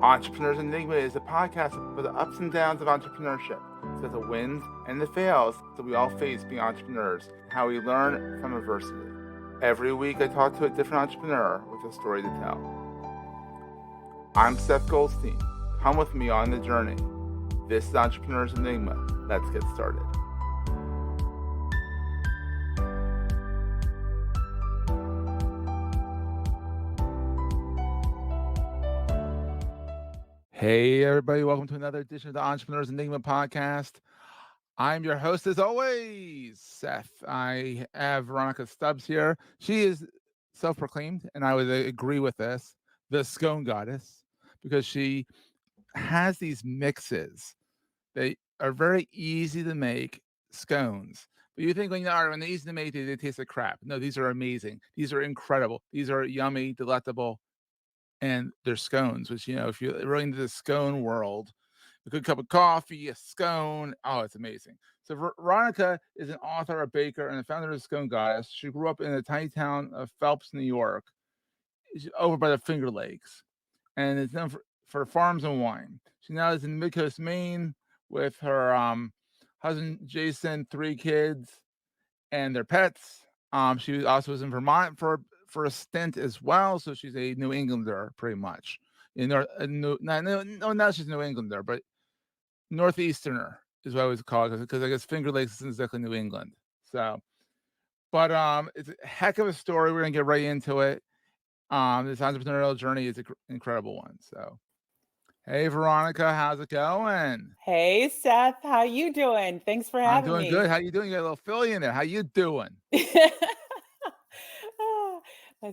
Entrepreneur's Enigma is a podcast for the ups and downs of entrepreneurship. So the wins and the fails that we all face being entrepreneurs, how we learn from adversity. Every week I talk to a different entrepreneur with a story to tell. I'm Seth Goldstein. Come with me on the journey. This is Entrepreneur's Enigma. Let's get started. Hey, everybody. Welcome to another edition of the Entrepreneur's Enigma podcast. I'm your host, as always, Seth. I have Veronica Stubbs here. She is self-proclaimed, and I would agree with this, the Scone Goddess, because she has these mixes. They are very easy to make scones. But you think when they're easy to make, they taste like crap. No, these are amazing. These are incredible. These are yummy, delectable. And they're scones, which, if you're really into the scone world, a good cup of coffee, a scone, oh, it's amazing. So Veronica is an author, a baker, and the founder of Scone Goddess. She grew up in the tiny town of Phelps, New York, over by the Finger Lakes, and is known for farms and wine. She now is in Midcoast, Maine, with her husband, Jason, 3 kids, and their pets. She also was in Vermont for a stint as well, so she's a New Englander pretty much. Now she's a New Englander, but Northeasterner is what I always call it, because I guess Finger Lakes isn't exactly New England. So, but it's a heck of a story. We're gonna get right into it. This entrepreneurial journey is an incredible one. So, hey Veronica, how's it going? Hey Seth, how you doing? Thanks for having me. I'm doing good. How you doing? You got a little Philly in there. How you doing?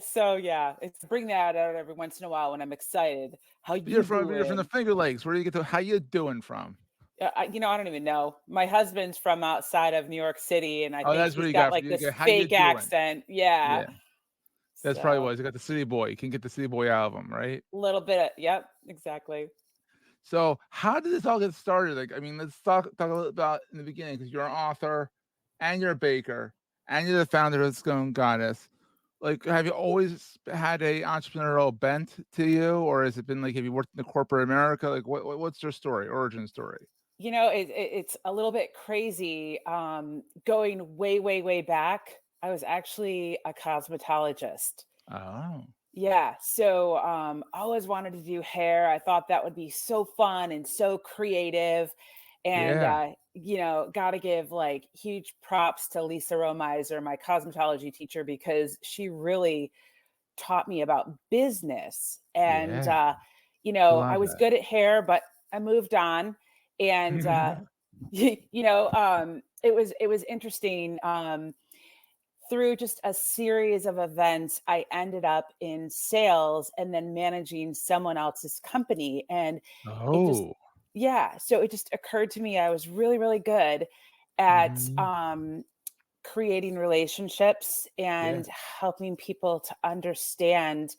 So yeah, it's bring that out every once in a while when I'm excited. How You're from the Finger Lakes. Where do you get to? How you doing from? I don't even know. My husband's from outside of New York City, and I think That's where he's you got got like you this how you fake doing? accent. Yeah. That's probably what. You got the city boy. You can get the city boy out of him, right? A little bit. Yep, exactly. So how did this all get started? Let's talk a little about in the beginning, because you're an author and you're a baker and you're the founder of Scone Goddess. Have you always had a entrepreneurial bent to you, or has it been have you worked in the corporate America? What's your story, origin story? It's a little bit crazy. Going way back, I was actually a cosmetologist. Oh. Yeah. So always wanted to do hair. I thought that would be so fun and so creative. And gotta give huge props to Lisa Romizer, my cosmetology teacher, because she really taught me about business. And I was good at hair, but I moved on. And it was interesting. Through just a series of events, I ended up in sales and then managing someone else's company. And so it just occurred to me I was really good at creating relationships and helping people to understand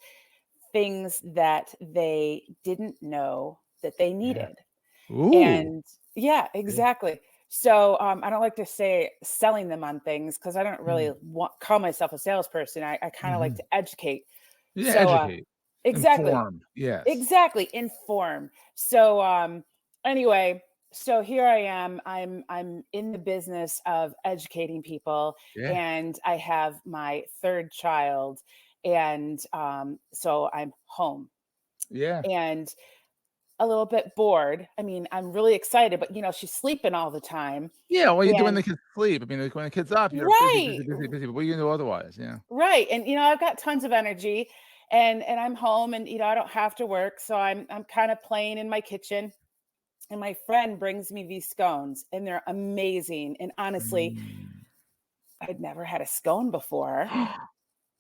things that they didn't know that they needed. And exactly. So I don't like to say selling them on things, because I don't really call myself a salesperson. I kind of like to educate. Educate. Exactly. Inform. Yes. Exactly. Inform. So anyway, so here I am. I'm in the business of educating people, and I have my 3rd child, and so I'm home. Yeah. And a little bit bored. I'm really excited, but she's sleeping all the time. Yeah, well, you do when the kids sleep. When the kid's up, you're busy. But what are you gonna do otherwise? Yeah. Right. And I've got tons of energy, and I'm home, and I don't have to work. So I'm kind of playing in my kitchen. And my friend brings me these scones, and they're amazing. And honestly, I'd never had a scone before.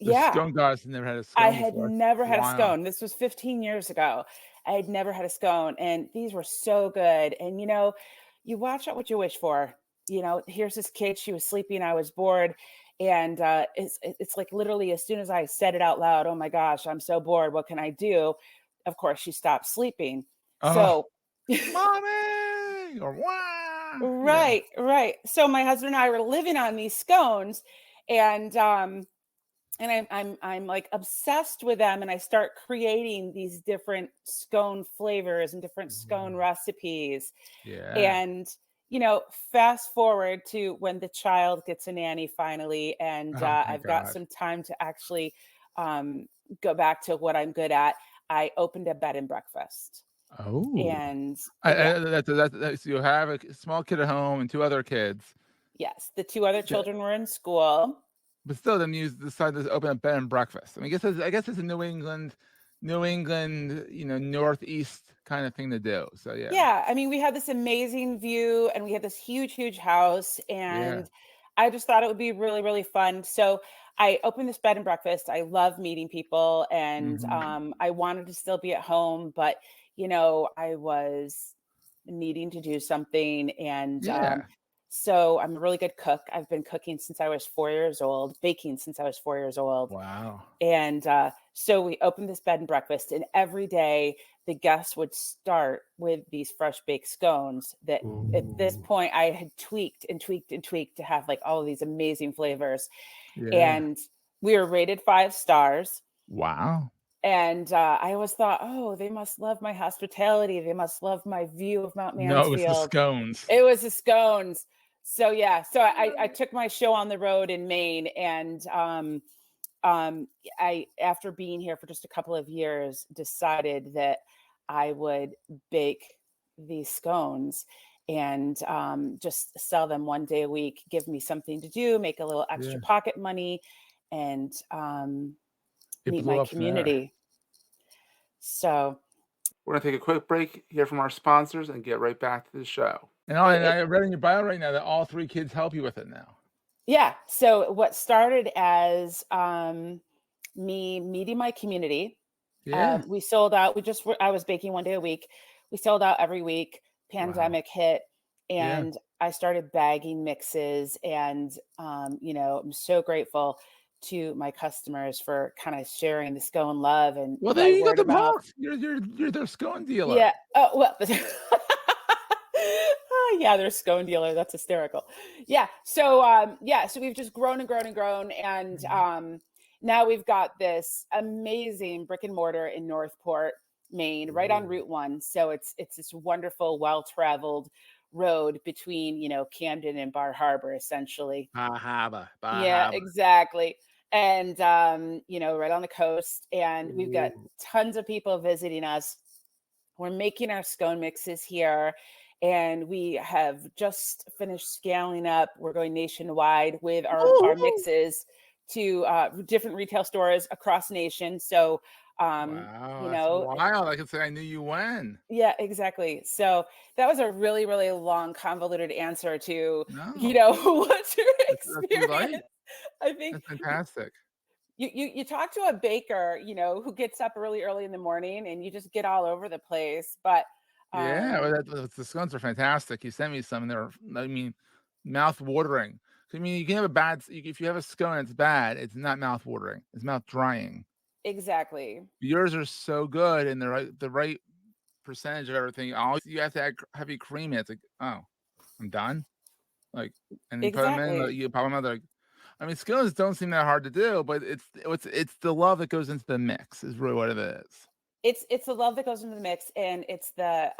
Scone Goddess never had a scone. I had never had a scone. This was 15 years ago. I had never had a scone, and these were so good. And you watch out what you wish for. Here's this kid. She was sleeping. I was bored. And it's like literally as soon as I said it out loud, oh my gosh, I'm so bored. What can I do? Of course, she stopped sleeping. So, mommy, or wow. Right. So my husband and I were living on these scones, and and I'm like obsessed with them, and I start creating these different scone flavors and different scone Ooh. recipes. Yeah. And fast forward to when the child gets a nanny finally, and Oh my I've got God. some time to actually um, go back to what I'm good at. I opened a bed and breakfast, Oh. and I yeah, that's so you have a small kid at home and 2 other kids. yes, the two other Yeah, children were in school. but still then you decide to open a bed and breakfast. I mean, I guess it's a New England, Northeast kind of thing to do. So yeah. Yeah, I mean, we had this amazing view and we had this huge, huge house. Yeah. And I just thought it would be really, really fun. So I opened this bed and breakfast. I love meeting people, and Mhm. I wanted to still be at home, but I was needing to do something. And Yeah. so I'm a really good cook. I've been cooking since I was 4 years old, baking since I was 4 years old. Wow. And so we opened this bed and breakfast, and every day the guests would start with these fresh baked scones that at this Ooh. point I had tweaked and tweaked and tweaked to have like all of these amazing flavors. Yeah. And we were rated 5 stars. Wow. And I always thought, oh, they must love my hospitality. They must love my view of Mount No, it's the Mansfield. scones. It was the scones. So yeah, so I took my show on the road in Maine, and I, after being here for just a couple of years, decided that I would bake these scones and just sell them one day a week, give me something to do, make a little extra Yeah. pocket money, and It meet blew my up from there. community. So We're gonna take a quick break, hear from our sponsors, and get right back to the show. And it, I it read in your bio right now that all 3 kids help you with it now. yeah. So what started as me meeting my community. Yeah. We sold out. I was baking one day a week. We sold out every week. Wow. Pandemic hit, Yeah. and I started bagging mixes. And, I'm so grateful to my customers for kind of sharing the scone love and Well, there by you got word the of mouth. box. You're their scone dealer. Yeah. Oh, well. Oh, yeah, they're scone dealer. That's hysterical. Yeah. So so we've just grown and grown and grown. And Mhm. now we've got this amazing brick and mortar in Northport, Maine, right on Ooh. Route 1. So it's this wonderful, well-traveled road between, Camden and Bar Harbor, essentially. Bahaba, Yeah, Bahaba. exactly. And right on the coast. And we've got Ooh. tons of people visiting us. We're making our scone mixes here, and we have just finished scaling up. We're going nationwide with our Woo-hoo. mixes to different retail stores across the nation. So, Wow, that's wild. I can say I knew you when. yeah, exactly. So that was a really, really long, convoluted answer to, No, what's your that's what we like. experience? I think That's fantastic. you talk to a baker, who gets up really early in the morning, and you just get all over the place. But Yeah, well, um the scones are fantastic. You sent me some, and they're, I mean, mouth watering. I mean, you can have a bad if you have a scone and it's bad, it's not mouth watering, it's mouth drying. exactly. Yours are so good and the right percentage of everything. Always you have to add heavy cream in. It's like, "Oh, I'm done?" Like, and you put them in, Exactly. you pop them out, like I mean, scones don't seem that hard to do, but it's the love that goes into the mix is really what it is. It's the love that goes into the mix, and it's the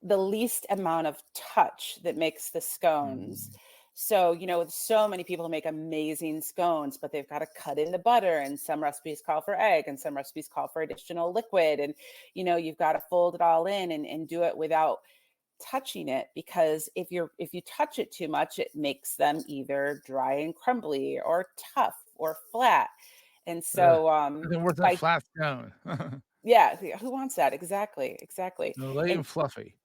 least amount of touch that makes the scones. Mhm. So, with so many people who make amazing scones, but they've got to cut in the butter, and some recipes call for egg, and some recipes call for additional liquid. And, you've got to fold it all in and do it without touching it, because if you touch it too much, it makes them either dry and crumbly or tough or flat. And Ugh, so nothing worse than a by flat scone. yeah, who wants that? Exactly, exactly. No, light And and fluffy.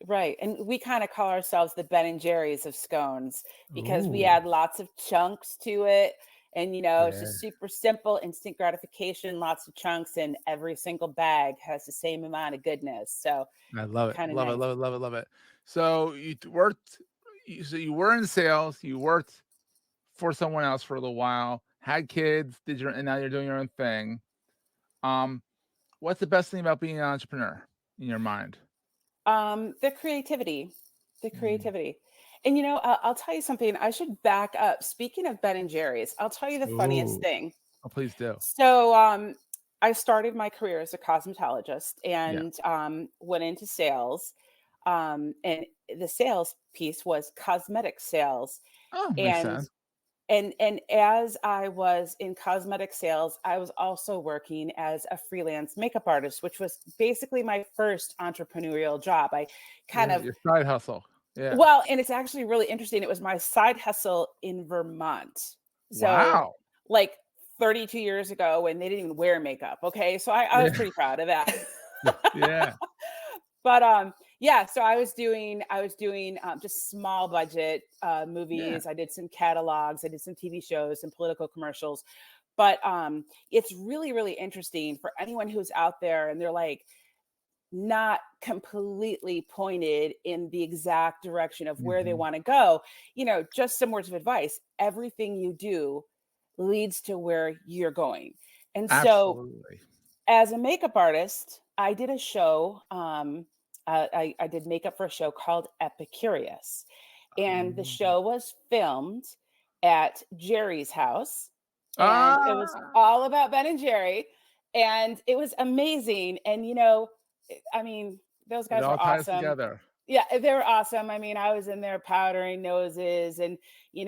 right. And we kind of call ourselves the Ben and Jerry's of scones, because we Ooh, add lots of chunks to it. And, it's yeah. just super simple, instant gratification, lots of chunks, and every single bag has the same amount of goodness. So I love it, kind of love it, nice. love it, love it, love it. So you were in sales, you worked for someone else for a little while, had kids, and now you're doing your own thing. Um, what's the best thing about being an entrepreneur in your mind? The creativity, the Mm, creativity. And I'll tell you something. I should back up. Speaking of Ben and Jerry's, I'll tell you the funniest Ooh. thing. Oh, please do. So, I started my career as a cosmetologist Yeah. and went into sales. And the sales piece was cosmetic sales. Oh, makes And sense. and as I was in cosmetic sales, I was also working as a freelance makeup artist, which was basically my first entrepreneurial job. I kind Yeah, of your side hustle. Yeah. Well, and it's actually really interesting. It was my side hustle in Vermont. So, Wow. like 32 years ago when they didn't even wear makeup. Okay. So I was Yeah. pretty proud of that. Yeah. But yeah, so I was doing just small budget Yeah. movies. I did some catalogs, I did some TV shows, some political commercials. But it's really, really interesting for anyone who's out there and they're like not completely pointed in the exact direction of where they Mhm. want to go. Just some words of advice. Everything you do leads to where you're going. And so Absolutely. as a makeup artist, I did a show. I did makeup for a show called Epicurious, and the Oh. show was filmed at Jerry's house, and it was Ah! all about Ben and Jerry, and it was amazing. And I mean, those It guys all were ties awesome. together. Yeah, they were awesome. I mean, I was in there powdering noses, and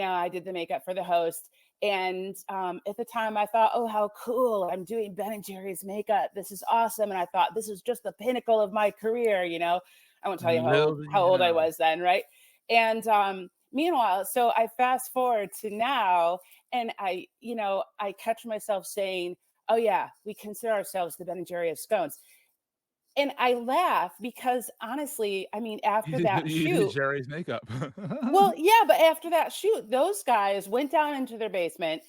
I did the makeup for the host. And at the time, I thought, "Oh, how cool! I'm doing Ben and Jerry's makeup. This is awesome!" And I thought, "This is just the pinnacle of my career." I won't tell you And how old little did how you old I know. was then, right? And meanwhile, so I fast forward to now, and I catch myself saying, "Oh yeah, we consider ourselves the Ben and Jerry of scones." And I laugh because honestly, I mean, after that You did shoot, Jerry's makeup. well, yeah, but after that shoot, those guys went down into their basement,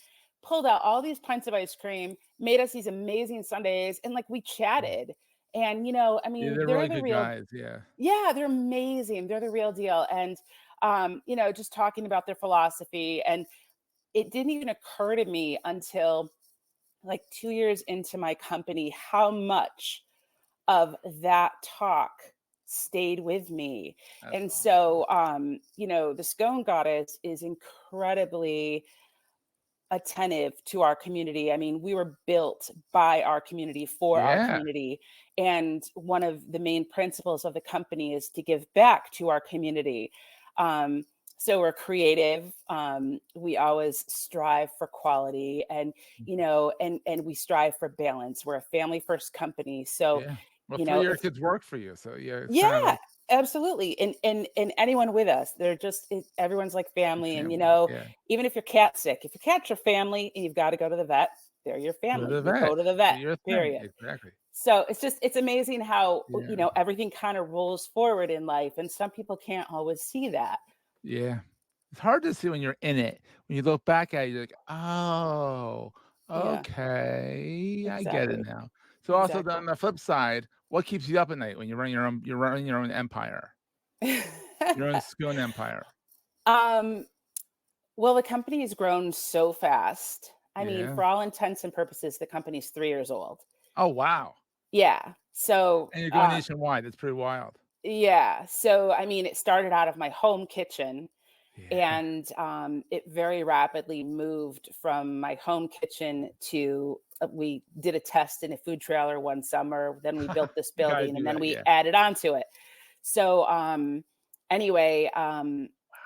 pulled out all these pints of ice cream, made us these amazing sundaes, and like we chatted. And I Yeah, mean, they're they're really the good real, guys, yeah. yeah, they're amazing. They're the real deal. And just talking about their philosophy. And it didn't even occur to me until like 2 years into my company how much of that talk stayed with me. That's And awesome. so, the Scone Goddess is incredibly attentive to our community. I mean, we were built by our community for our Yeah. community. And one of the main principles of the company is to give back to our community. Um, so we're creative. We always strive for quality and, and we strive for balance. We're a family first company. So, Yeah. Well, 3 of your if kids work for you, so yeah, it's kind of yeah, like absolutely. And anyone with us, everyone's like a family. And family, yeah. even if your cat's sick, if your cat's your family and you've got to go to the vet, they're your Go to family. the You vet. go to the Do vet, your thing. period. Exactly. So it's amazing how Yeah. everything kind of rolls forward in life. And some people can't always see that. Yeah. It's hard to see when you're in it. When you look back at it, you're like, "Oh, Yeah, okay, I get it exactly. now." So also Exactly. on the flip side, what keeps you up at night when you're running your own empire, your own spoon empire? um, well, the company has grown so fast. I mean, Yeah. for all intents and purposes, the company's 3 years old. Oh, wow. Yeah. So, And you're going nationwide, that's pretty wild. yeah. So, I mean, it started out of my home kitchen Yeah. and it very rapidly moved from my home kitchen to we did a test in a food trailer one summer. Then we built this You gotta building do and then that, we yeah. added on to it. So, anyway,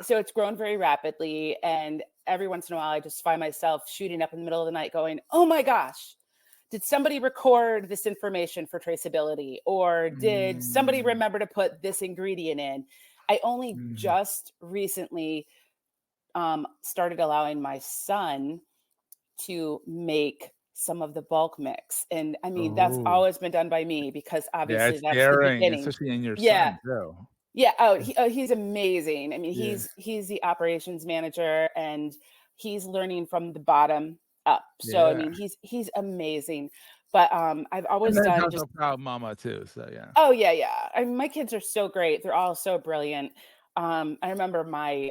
so it's grown very rapidly. And every once in a while, I just find myself shooting up in the middle of the night going, oh my gosh, did somebody record this information for traceability or did somebody Mm, remember to put this ingredient in? I only mhm. just recently started allowing my son to make some of the bulk mix, and I mean that's Oh. always been done by me because Yeah, obviously it's that's the daring, beginning. especially in your Yeah. son too. Yeah. He's amazing. I mean, Yeah, he's the operations manager and he's learning from the bottom up. So I yeah. mean, he's amazing. But I've And always then done comes just a proud mama too, so yeah. oh yeah, yeah. I mean, my kids are so great. They're all so brilliant. I remember my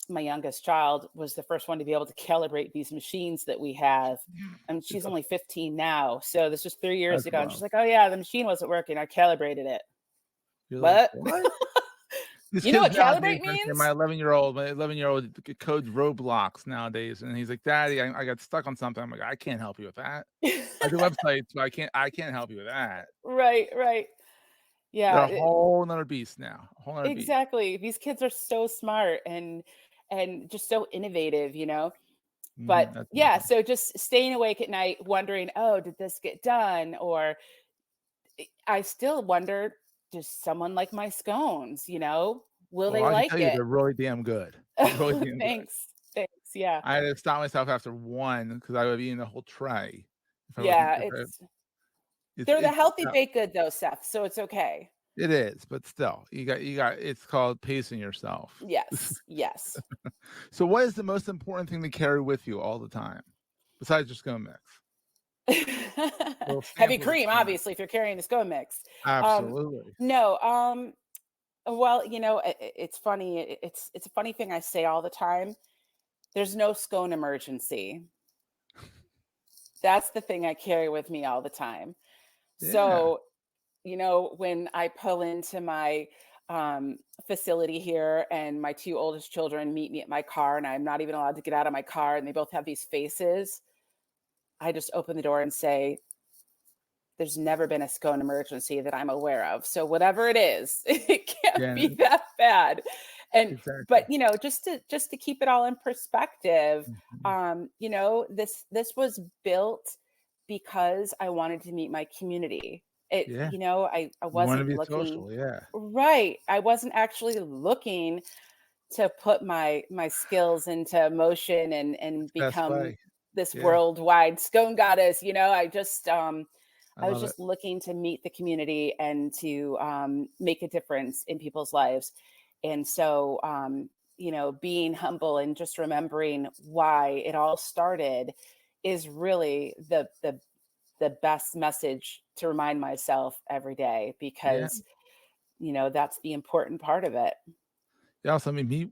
youngest child was the first one to be able to calibrate these machines that we have. And It's she's only 15 now. So this was 3 years that's ago. And she's wild. like, oh yeah, the machine wasn't working. I calibrated it. You're like, What? "What?" These You know kids what nowadays, calibrate like, means? my 11-year-old codes Roblox nowadays, and he's like, "Daddy, I got stuck on something." I'm like, "I can't help you with that. I do websites, but I can't help you with that." Right, right. They're Yeah, a whole 'nother beast now, a whole 'nother beast. exactly. These kids are so smart and just so innovative, you know? But Mhm, that's yeah, awesome. so just staying awake at night wondering, "Oh, did this get done?" Or I still wonder, does someone like my scones, you know? Will Well, they I can like tell you it? they're really damn good. They're really damn good. Thanks. Thanks. Yeah. I had to stop myself after one because I would have eaten the whole tray if I wasn't Yeah, if I it's they're the it's healthy no, baked good though, Seth, so it's okay. it is, but still, you got it's called pacing yourself. Yes. Yes. So what is the most important thing to carry with you all the time, besides your scone mix? Little Heavy sample of the cream, scone mix. obviously, if you're carrying a scone mix. Um, Absolutely. no, well, it's funny. It's a funny thing I say all the time. There's no scone emergency. That's the thing I carry with me all the time. Yeah. So, when I pull into my facility here and my two oldest children meet me at my car and I'm not even allowed to get out of my car and they both have these faces, I just open the door and say, there's never been a scone emergency that I'm aware of. So whatever it is, it can't Yeah, be that bad. And exactly. but just to keep it all in perspective, Mhm. this was built because I wanted to meet my community. Yeah. I You wanna wasn't be looking social, yeah. right. I wasn't actually looking to put my skills into motion and Best become way. this Yeah, worldwide scone goddess. I I was love it. just looking to meet the community and to make a difference in people's lives. And so, being humble and just remembering why it all started is really the best message to remind myself every day Yeah. because that's the important part of it. You also meet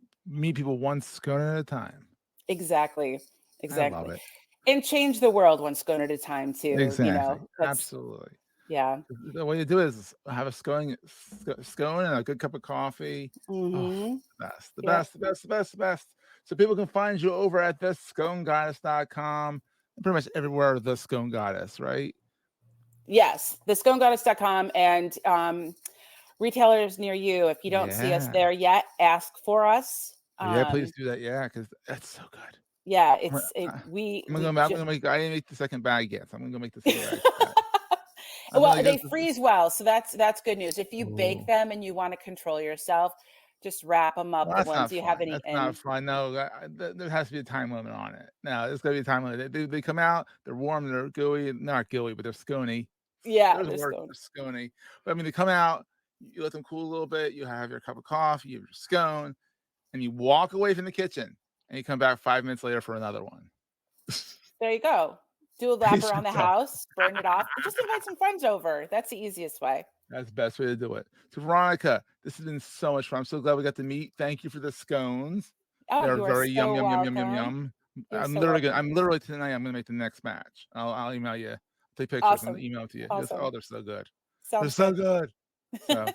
people one scone at a time. Exactly. I love Exactly. it. And change the world one scone at a time too, Exactly. that's Absolutely. yeah. The way you do it is have a scone and a good cup of coffee. Oh, Mhm. the best, the Yep. best, the best, the best, the best. So people can find you over at thesconegoddess.com and pretty much everywhere the Scone Goddess, right? Yes, thesconegoddess.com and retailers near you. If you don't see us Yeah. there yet, ask for us. Yeah, please do that. Yeah, because that's so good. Yeah, I'm gonna it's it I we I'm we gonna I'm ju- gonna make I didn't make the second bag yet, so I'm gonna go make the second bag today. I'm well, gonna go they freeze well, so that's good news. If you bake Ooh. them and you want to control yourself, just wrap them up Well, the that's ones not you have fun. any That's not in. fun. No, there has to be a time limit on it. No, there's gotta be a time limit. They come out, they're warm, they're gooey, not gooey, but they're scony. Yeah, There's a they're word for scone. scony. But I mean, they come out, you let them cool a little bit, you have your cup of coffee, you have your scone, and you walk away from the kitchen, and you come back 5 minutes later for another one. There you go. Do a lap Pace around the yourself. house, burn it off, or just invite some friends over. That's the easiest way. That's the best way to do it. So, Veronica, this has been so much fun. I'm so glad we got to meet. Thank you for the scones. Oh, They're you are very yum, so yum, yum, yum, yum, welcome. yum. You're so welcome. I'm literally tonight, I'm gonna make the next batch. I'll email you. Take pictures and Awesome. email it to you. Just, oh, Awesome. they're so good. They're Sounds so good. good. So,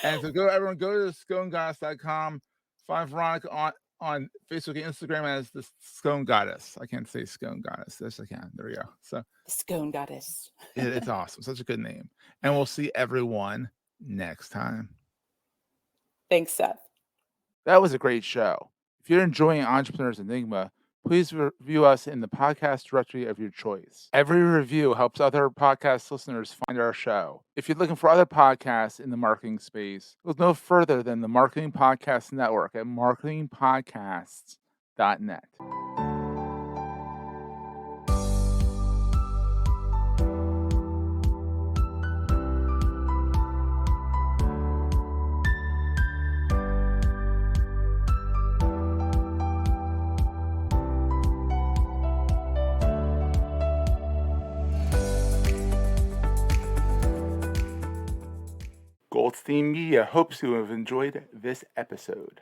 and so everyone go to sconegoddess.com. Find Veronica on Facebook and Instagram as the Scone Goddess. I can't say Scone Goddess. Yes, I can. There we go. So The Scone Goddess. it's awesome. Such a good name. And we'll see everyone next time. Thanks, Seth. That was a great show. If you're enjoying Entrepreneur's Enigma, please review us in the podcast directory of your choice. Every review helps other podcast listeners find our show. If you're looking for other podcasts in the marketing space, look no further than the Marketing Podcast Network at marketingpodcasts.net. Goldstein Media hopes you have enjoyed this episode.